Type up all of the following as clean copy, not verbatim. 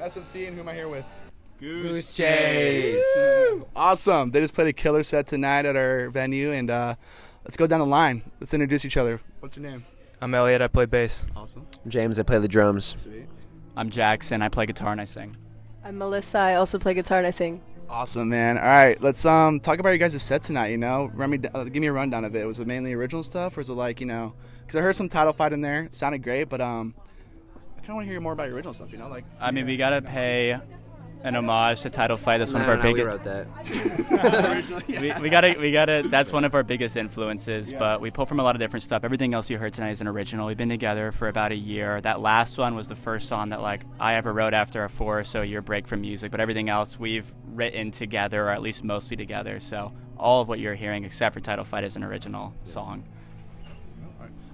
SMC, and who am I here with? Goosechase. Awesome. They just played a killer set tonight at our venue, and let's go down the line. Let's introduce each other. What's your name? I'm Elliot. I play bass. Awesome. James, I play the drums. Sweet. I'm Jackson. I play guitar and I sing. I'm Melissa. I also play guitar and I sing. Awesome, man. All right, let's talk about your guys' set tonight. Give me a rundown of it. Was it mainly original stuff, or was it like, because I heard some title fight in there. It sounded great, but I kind of want to hear more about your original stuff. We gotta pay an homage to Title Fight. That's one of our biggest. biggest. We wrote that. we gotta. That's one of our biggest influences. Yeah. But we pull from a lot of different stuff. Everything else you heard tonight is an original. We've been together for about a year. That last one was the first song that I ever wrote after a 4 or so year break from music. But everything else we've written together, or at least mostly together. So all of what you're hearing, except for Title Fight, is an original song.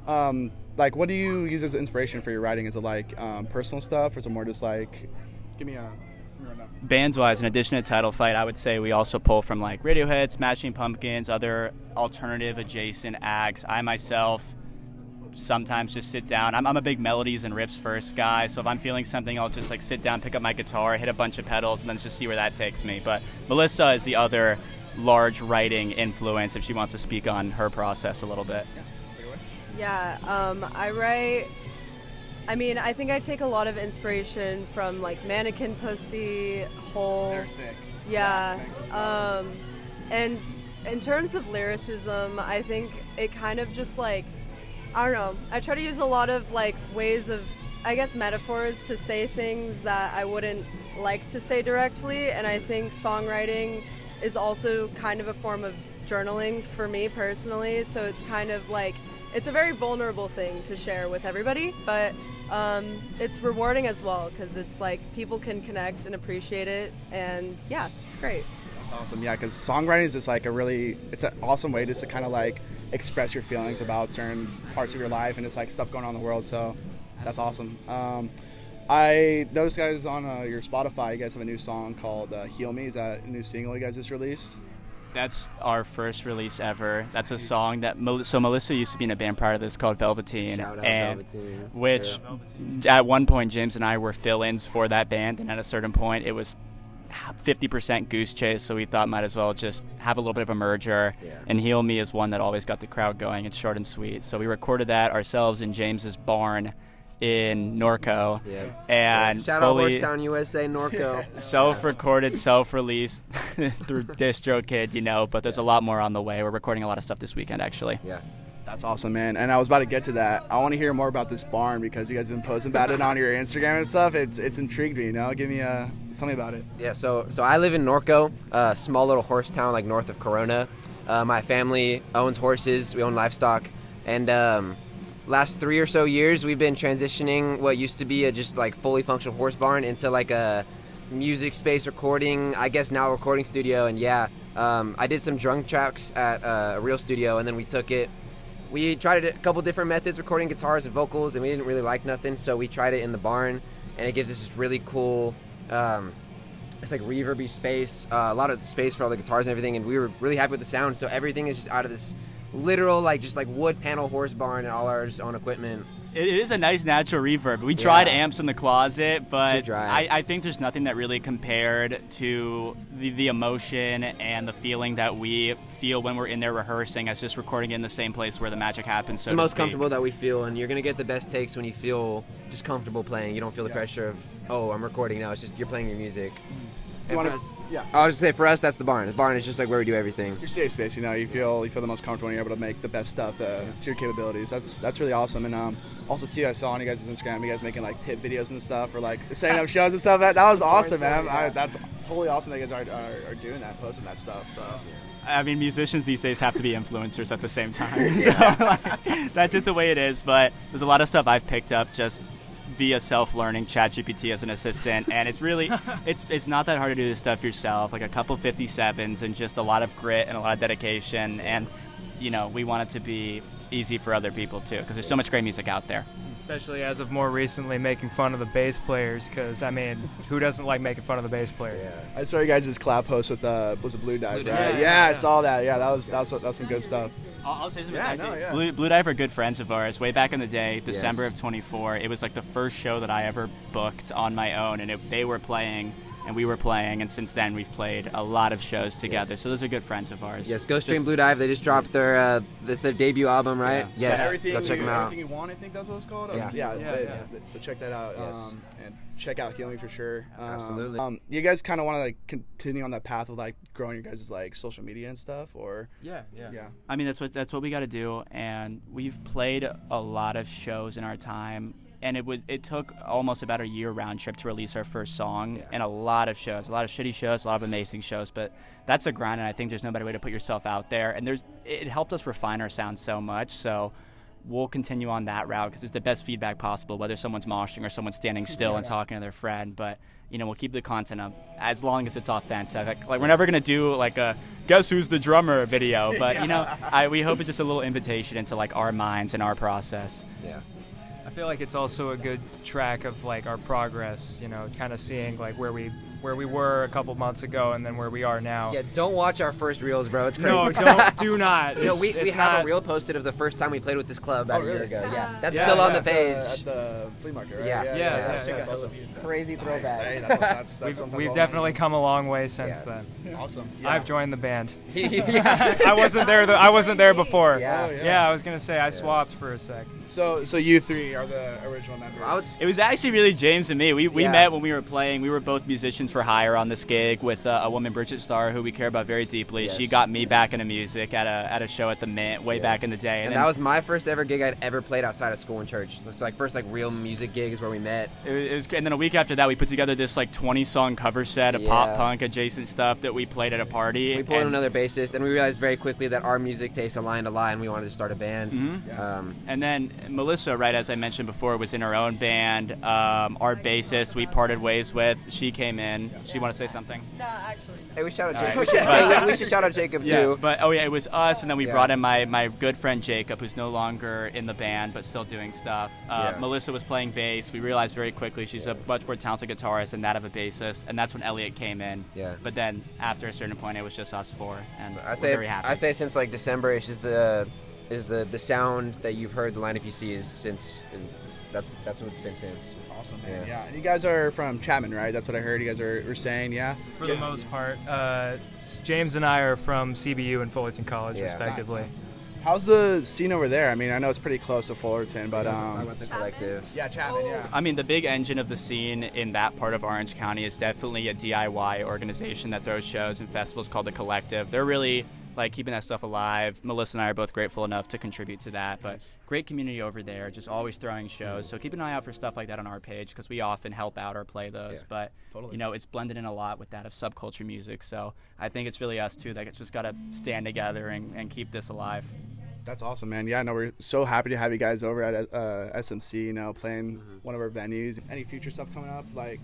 What do you use as inspiration for your writing? Is it personal stuff, or is it more just give me a rundown? Bands-wise, in addition to Title Fight, I would say we also pull from Radiohead, Smashing Pumpkins, other alternative adjacent acts. I myself sometimes just sit down. I'm a big melodies and riffs first guy, so if I'm feeling something, I'll just sit down, pick up my guitar, hit a bunch of pedals, and then just see where that takes me. But Melissa is the other large writing influence, if she wants to speak on her process a little bit. Yeah, I write. I think I take a lot of inspiration from Mannequin Pussy, Hole. They're sick. Yeah. And in terms of lyricism, I think it kind of just I don't know. I try to use a lot of ways of, I guess, metaphors to say things that I wouldn't like to say directly. And I think songwriting is also kind of a form of journaling for me personally. So it's kind of it's a very vulnerable thing to share with everybody, but it's rewarding as well because it's people can connect and appreciate it, and yeah, it's great. That's awesome. Yeah, because songwriting is just it's an awesome way just to kind of express your feelings about certain parts of your life, and it's stuff going on in the world. So that's awesome. I noticed, guys, on your Spotify, you guys have a new song called "Heal Me." Is that a new single you guys just released? That's our first release ever. That's a song that Melissa used to be in a band prior to this called Velveteen, Shout out and Velveteen. Which at one point James and I were fill-ins for that band, and at a certain point it was 50% Goosechase, so we thought might as well just have a little bit of a merger. Yeah. And Heal Me is one that always got the crowd going. It's short and sweet. So we recorded that ourselves in James's barn in Norco, and shout out Horstown, USA, Norco. Self-recorded, self-released through DistroKid, but there's a lot more on the way. We're recording a lot of stuff this weekend, actually. Yeah. That's awesome, man. And I was about to get to that. I want to hear more about this barn because you guys have been posting about it on your Instagram and stuff. It's intrigued me, tell me about it. Yeah, so I live in Norco, a small little horse town north of Corona. My family owns horses. We own livestock, and last 3 or so years, we've been transitioning what used to be a just fully functional horse barn into a music space recording, I guess now recording studio. And I did some drum tracks at a real studio, and then we took it. We tried a couple different methods recording guitars and vocals, and we didn't really like nothing, so we tried it in the barn, and it gives us this really cool, it's reverby space, a lot of space for all the guitars and everything, and we were really happy with the sound. So everything is just out of this literal wood panel horse barn and all our own equipment. It is a nice natural reverb. We tried amps in the closet, but I think there's nothing that really compared to the emotion and the feeling that we feel when we're in there rehearsing as just recording in the same place where the magic happens. It's the most comfortable that we feel, and you're going to get the best takes when you feel just comfortable playing. You don't feel the pressure of, I'm recording now. It's just you're playing your music. I was just say for us, that's the barn. The barn is just where we do everything. It's your safe space, you feel the most comfortable when you're able to make the best stuff to your capabilities. That's really awesome. And also too, I saw on you guys' Instagram, you guys making tip videos and stuff, or setting up shows and stuff. That was awesome, man. That's totally awesome that you guys are doing that, posting that stuff. So. Musicians these days have to be influencers at the same time. So that's just the way it is. But there's a lot of stuff I've picked up just via self-learning, ChatGPT as an assistant, and it's really it's not that hard to do this stuff yourself. A couple 57s and just a lot of grit and a lot of dedication, and we want it to be easy for other people too, because there's so much great music out there. Especially as of more recently, making fun of the bass players, because who doesn't like making fun of the bass player? Yeah, I saw you guys' collab post with was it Blue Dive, right? Yeah, I saw that. Yeah, that was some good stuff. I'll say something. Yeah, no, yeah. Blue Dive are good friends of ours. Way back in the day, December of 24, it was like the first show that I ever booked on my own, and they were playing and we were playing, and since then we've played a lot of shows together. Yes. So those are good friends of ours. Yes, go stream Blue Dive. They just dropped their debut album, right? Yeah. Yes, Everything, go check them out. Everything You Want, I think that's what it's called. Yeah. So check that out. Yes. And check out Healing for sure. Absolutely. You guys kind of want to like continue on that path of like growing your guys' like social media and stuff, or Yeah. I mean, that's what we got to do, and we've played a lot of shows in our time, and it took almost about a year round trip to release our first song, and a lot of shows, a lot of shitty shows, a lot of amazing shows, but that's a grind, and I think there's no better way to put yourself out there, and it helped us refine our sound so much, so we'll continue on that route because it's the best feedback possible, whether someone's moshing or someone's standing still and talking to their friend, but we'll keep the content up as long as it's authentic. Like we're never gonna do like a guess who's the drummer video, but we hope it's just a little invitation into like our minds and our process. Yeah. I feel like it's also a good track of like our progress, kind of seeing like where we were a couple months ago and then where we are now. Yeah, don't watch our first reels, bro. It's crazy. No, do not. We have a reel posted of the first time we played with this club about a year ago. Yeah, that's Yeah, still on yeah. the page. At the flea market, right? Yeah. That's awesome. Crazy throwback. That's something We've I'll definitely learn. come a long way since Yeah. then. Awesome. I've joined the band. Yeah. I wasn't there. I wasn't there before. Yeah. Oh, yeah. Yeah, I was gonna say I swapped for a sec. So you three are the original members. It was actually really James and me. We Yeah. met when we were playing. We were both musicians for hire on this gig with a woman, Bridget Starr, who we care about very deeply. Yes. She got me back into music at a show at the Mint way back in the day. And then that was my first ever gig I'd ever played outside of school and church. It was like first like real music gigs where we met. it was great. And then a week after that, we put together this like 20-song cover set of pop punk adjacent stuff that we played at a party. We pulled in another bassist, and we realized very quickly that our music tastes aligned a lot, and we wanted to start a band. Mm-hmm. And then Melissa, right as I mentioned before, was in her own band. Our bassist we parted ways with. She came in. She want to say something? No, actually. Hey, we shout out All Jacob. right. We should shout out Jacob Yeah, too. but it was us, and then we Yeah. brought in my good friend Jacob, who's no longer in the band but still doing stuff. Yeah. Melissa was playing bass. We realized very quickly she's a much more talented guitarist than that of a bassist, and that's when Elliot came in. Yeah. But then after a certain point, it was just us four, and I we're very happy. say since like December-ish is the sound that you've heard the lineup you see is since, and that's what it's been since. Awesome, man. Yeah. Yeah. And you guys are from Chapman, right? That's what I heard you guys were saying, yeah? For the most part, James and I are from CBU and Fullerton College, Yeah. respectively. Nice. How's the scene over there? I mean, I know it's pretty close to Fullerton, but Talk about the collective. yeah, Chapman, yeah. I mean, the big engine of the scene in that part of Orange County is definitely a DIY organization that throws shows and festivals called The Collective. They're really like keeping that stuff alive. Melissa and I are both grateful enough to contribute to that, but Nice. great community over there, just always throwing shows. So keep an eye out for stuff like that on our page because we often help out or play those. Yeah, but totally. it's blended in a lot with that of subculture music. So I think it's really us too that just got to stand together and keep this alive. That's awesome, man. Yeah, no, we're so happy to have you guys over at SMC, playing one of our venues. Any future stuff coming up, like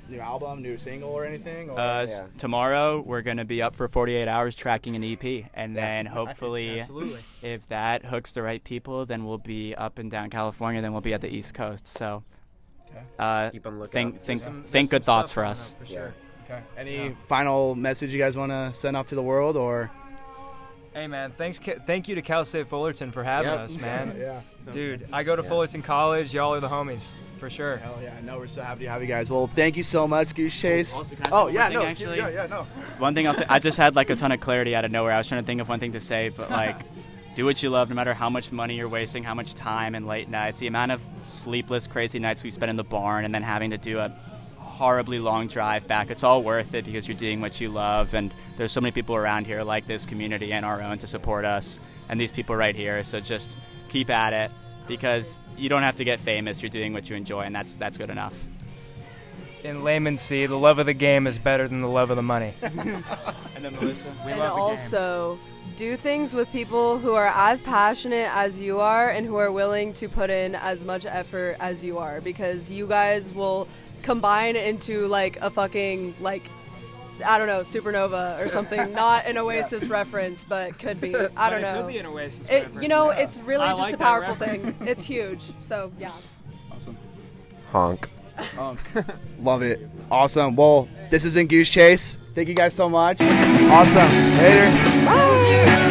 new album, new single, or anything? Or? Tomorrow we're going to be up for 48 hours tracking an EP, and then hopefully Absolutely. if that hooks the right people, then we'll be up and down California, then we'll be at the East Coast. So Keep on looking. think good thoughts for us. For sure. Okay. Any final message you guys want to send off to the world, or? Hey man, thank you to Cal State Fullerton for having Yep. us, man. Yeah. Dude, I go to Fullerton College. Y'all are the homies, for sure. Hell yeah. No, we're so happy to have you guys. Well, thank you so much, Goosechase. Also, can I say Oh, one yeah, thing, no. actually? Yeah, no. One thing I'll say, I just had like a ton of clarity out of nowhere. I was trying to think of one thing to say, but like, do what you love no matter how much money you're wasting, how much time and late nights. The amount of sleepless, crazy nights we spent in the barn and then having to do a horribly long drive back, it's all worth it because you're doing what you love, and there's so many people around here like this community and our own to support us and these people right here. So just keep at it because you don't have to get famous. You're doing what you enjoy, and that's good enough. In layman's see, the love of the game is better than the love of the money. And then Melissa, We And love the game. also, do things with people who are as passionate as you are and who are willing to put in as much effort as you are, because you guys will combine into like a fucking I don't know, supernova or something. Not an Oasis reference, but could be. I don't But know. It could be an Oasis It, reference. it's really I just like a that powerful reference. thing. It's huge. So yeah. Awesome. Honk. Love it. Awesome. Well, this has been Goosechase. Thank you guys so much. Awesome. Later. Bye.